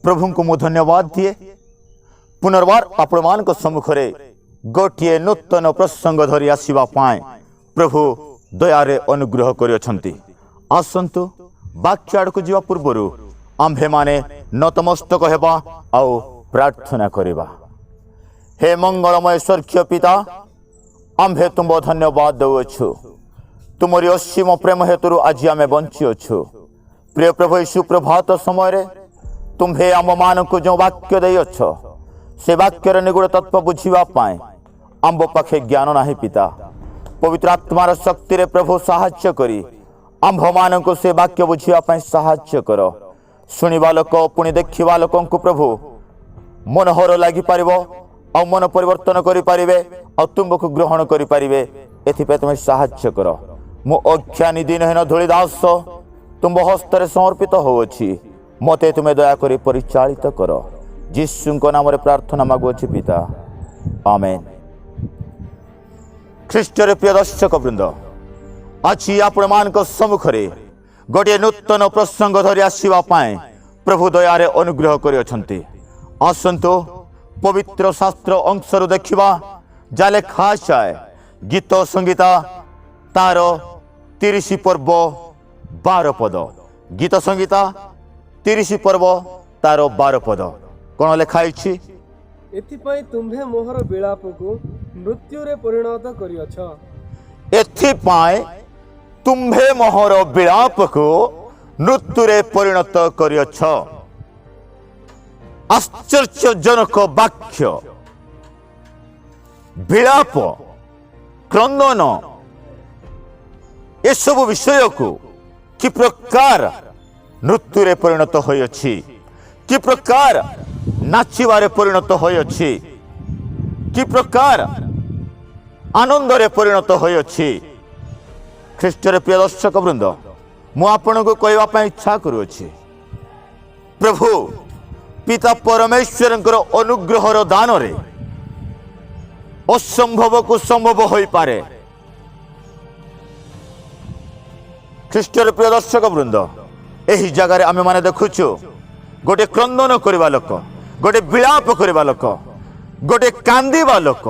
प्रभु को मु धन्यवाद दिए पुनर्बार आपण मान सम्मुखें गोटे नूतन प्रसंग धरी आसवा प्रभु दयारे अनुग्रह करियछंती। आसंतु वाक्य आड़क जीवा पूर्वर आम्भे माने नतमस्तक हेबा आउ प्रार्थना करिबा। हे मंगलमय स्वर्गीय पिता आम्भे तुम धन्यवाद देउछु तुमरी असीम प्रेम हेतु आज आम बंची अच्छु। प्रिय प्रभु यीशु प्रभात समय तुम्हें आम मान को जो वाक्य देछ से वाक्यर निगूढ़ तत्व बुझापी आंब पाखे ज्ञान ना पिता पवित्र आत्मार शक्ति रे प्रभु साहाय्य करी आंभ मान को से वाक्य बुझापी साहाय्य कर। शुणा लोक पुणी देखा लोक प्रभु मनोहर लगी पार आ मन परिवर्तन करें आ तुमको ग्रहण करें एथि तुम साहाय्य कर। मु अज्ञानी दिनहीन धूलिदास तुम हस्तर समर्पित होछि मते तुम्हें दयाकोरी परिचालित कर। जीशुंक नाम प्रार्थना मागुछि पिता आमेन। ख्रीष्टर प्रिय दर्शक वृंद आज आपण मान सम्मुखें गोटे नूतन प्रसंग धरी आसवा प्रभु दयारे अनुग्रह करियछंती। आसंतु पवित्र शास्त्र अंशर देखा जा लेखा जाए गीत संगीता तार 30 पर्व 12 पद गीत संगीता 30 पर्व तार 12 पद कौन लिखाई एथिपाई तुम्भे मोहर विलाप को मृत्यु रे परिणत करियछ। एथिपाई तुम्भे मोहर विलाप को मृत्यु रे परिणत करियछ। आश्चर्यजनक वाक्य विलाप क्रंदन ये सब विषय को कि प्रकार मृत्यु रे परिणत होयछि कि प्रकार नाचिबारे परिणत होयछि कि प्रकार आनंद रे परिणत होयछि। ख्रीष्टर प्रिय दर्शक वृंद मु आपन को कहवा इच्छा करुछि प्रभु पिता परमेश्वर अनुग्रहर दान रे असंभव को संभव हो पारे। ख्रीष्टर प्रिय दर्शक वृंद यही जगार आम मैंने देखुचु गोटे क्रंदन करवा लोक गोटे विलाप करवा लोक गोटे कांदीवा लोक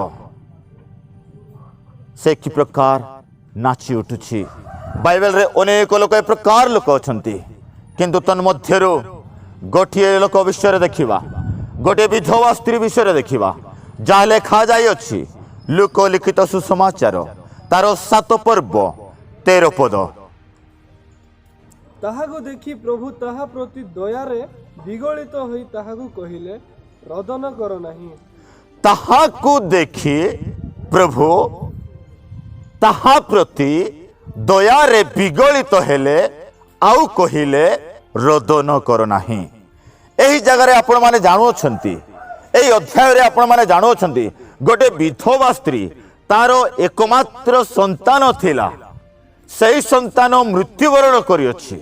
से कि प्रकार नाची उठुछि। बाइबल रे अनेक लोक ए प्रकार लोक अछंती किंतु तन्मध्यरु गोटे लोक विषय देखा गोटे विधवा स्त्री विषय देखा जहाँ लेखा जाय अछि लोक लिखित सुसमाचार तार 7 पर्व 13 पद ताहाको देखि प्रभु ताहा प्रति दयारे विगलित होई ताहाको कहिले रदन कर नाही। ताहाको देखि प्रभु ताहा प्रति दयारे विगलित हेले आउ कहिले रदन कर नाही। एही जगह आपण माने जानु छंती एही अध्याय रे आपण माने जानु छंती गोटे विधवा स्त्री तार एकमात्र संतान थिला सही संतान मृत्युवरण करियछि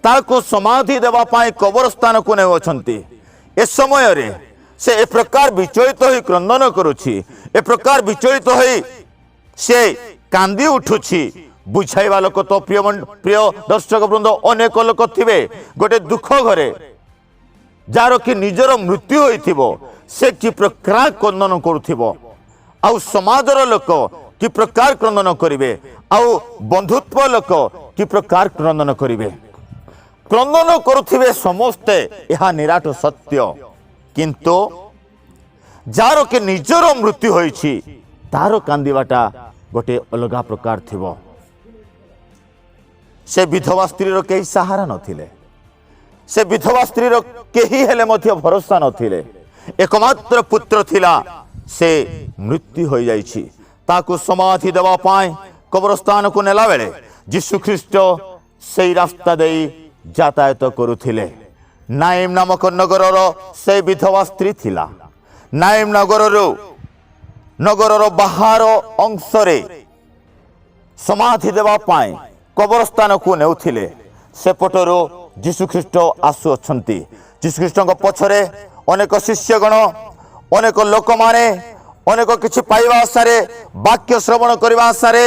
ताको समाधि देवा पाए कब्रस्थान को नै अछंती। ए समय रे से ए प्रकार विचलित होई क्रंदन करुछि ए प्रकार विचलित होई से कांदी उठुछि। बुझाइवा लोक तो प्रिय दर्शक वृंद अनेक लोक थिबे गोटे दुख घरे जार कि निजर मृत्यु होइथिबो से कि प्रकार क्रंदन करुथिबो आउ समाजर लोक कि प्रकार क्रंदन करिवे आउ बंधुत्व लोक कि प्रकार क्रंदन करिवे। क्रंदन करुथिबे समस्ते यह निराट सत्य किंतु जार कि निजर मृत्यु होइछि तार कांदीबाटा गोटे अलगा प्रकार थिबो। से विधवा स्त्री रो केही सहारा नथिले से विधवा स्त्री रो केही हेले मध्य भरोसा नथिले एकमात्र पुत्र थिला से मृत्यु हो जाइछि ताकू समाधि देवा पाए कब्रस्थान को नेला बेले यीशु ख्रीष्ट से रास्ता देई यातायात करुथिले। नाइम नामक नगर से विधवा स्त्री थिला। नाइम नगर बाहर अंश समाधि देवा पाए कब्रस्थान को नेउथिले सेपटरो यीशु ख्रीष्ट आसु अछंती। यीशु ख्रीष्ट पछरे अनेक शिष्यगण अनेक लोक माने अनेक किछि पाइबा आशारे वाक्य श्रवण करबा आशारे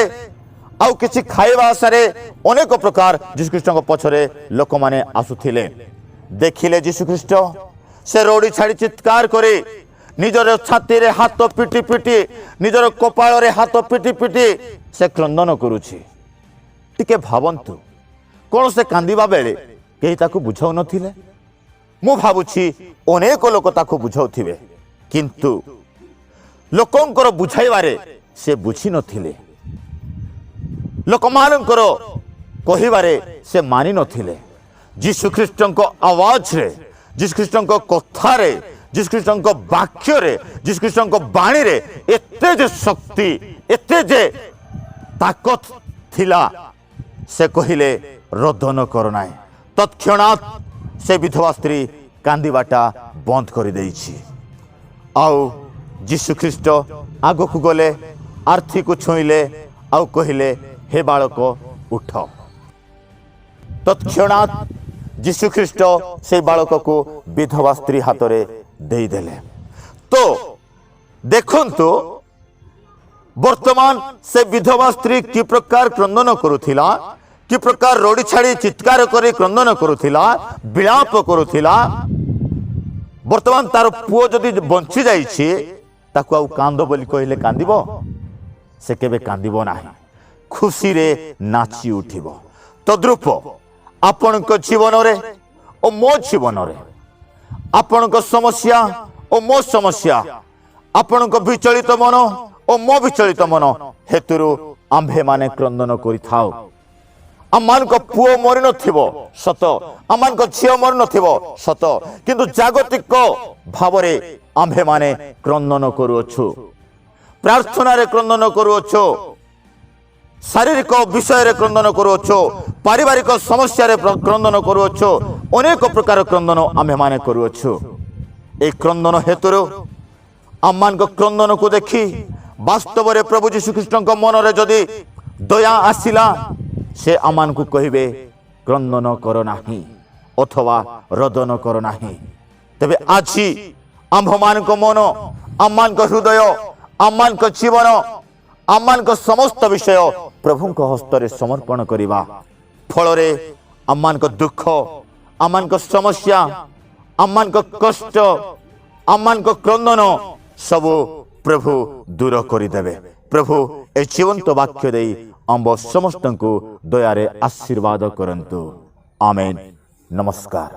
आउ किछि खाइबा आशारे अनेक प्रकार यीशु ख्रीष्ट पछरे लोक माने आसुथिले। देखिले यीशु ख्रीष्ट से रोड़ी छाड़ी चित्कार करे निजर छाती रे हाथ पिटी पिटी निजर कपाल रे हाथ पिटी पिटी से क्रंदन करुछि। टिके भावंतु कौन से कांदिबा बेले केही ताकू बुझाउ नथिले। मु भाबुछि अनेक लोक ताकू बुझाउथिबे किंतु लोकंकर बुझाइबारे से बुझी नथिले। लोकमानंकर कहिबारे से मानि नथिले। जीशु ख्रीष्टଙ୍କ आवाज रे जीशु ख्रीष्टଙ୍କ कथा रे जीशु ख्रीष्टଙ୍କ वाक्य रे जीशु ख्रीष्टଙ୍କ बाणी रे एते जे शक्ति एते जे ताकत थिला से कहिले रोदन कर नाय। तत्क्षणात से विधवा स्त्री कांदीबाटा बंद कर देइछि। आउ जीशु ख्रीष्ट आग को गले आर्थी को छुईले आउ कहिले हे बालक उठ। तत्क्षणात जीशु ख्रीष्ट से बालक को विधवा स्त्री हाथ रे देई देले। तो देखंतु वर्तमान से विधवा स्त्री कि प्रकार क्रंदन करुथिला कि प्रकार रोड़ी छाड़ी चित्कार करे क्रंदन करुथिला विलाप करुथिला। वर्तमान तार पुओ जदि बंची जाइछि ताकू आउ कांद बोली कहले कांदिबो से केबे कांदिबो नाही खुशी रे नाची उठिबो। तद्रूप आपणक जीवन रे ओ मो जीवन रे आपणक समस्या ओ मो समस्या आपणक विचलित मन ओ मो विचलित मन हेतुरु आम्भे माने क्रंदन करि थाओ। आमानक पुओ मरि नथिबो सत आमानक झियो मरि नथिबो सत किंतु जागतिक भावरे आम्भे माने क्रंदन करूअछु। प्रार्थना रे क्रंदन करूअछु। शारीरिक विषय रे क्रंदन करूअछु। पारिवारिक समस्या रे क्रंदन करूअछु। अनेक प्रकार क्रंदन आम्भे माने करूअछु। ए क्रंदन हेतुरु आमानक क्रंदन को देखि वास्तव रे प्रभु यीशु ख्रीष्टଙ୍କ मन रे जदि दया आसिला से आमान को कहिबे क्रंदन कर नाही अथवा रोदन कर नाही। तबे आछि आम्भमान को मन आमान को हृदय आमान को जीवन आमान को समस्त विषय प्रभु को हस्त रे समर्पण करिबा। फल रे आमान को दुख आमान को समस्या आमान को कष्ट आमान को क्रंदन सब प्रभु दूर करिदेबे। प्रभु ए जीवंत वाक्य देई आंब समस्त को दया रे आशीर्वाद करंतु। आमेन। नमस्कार।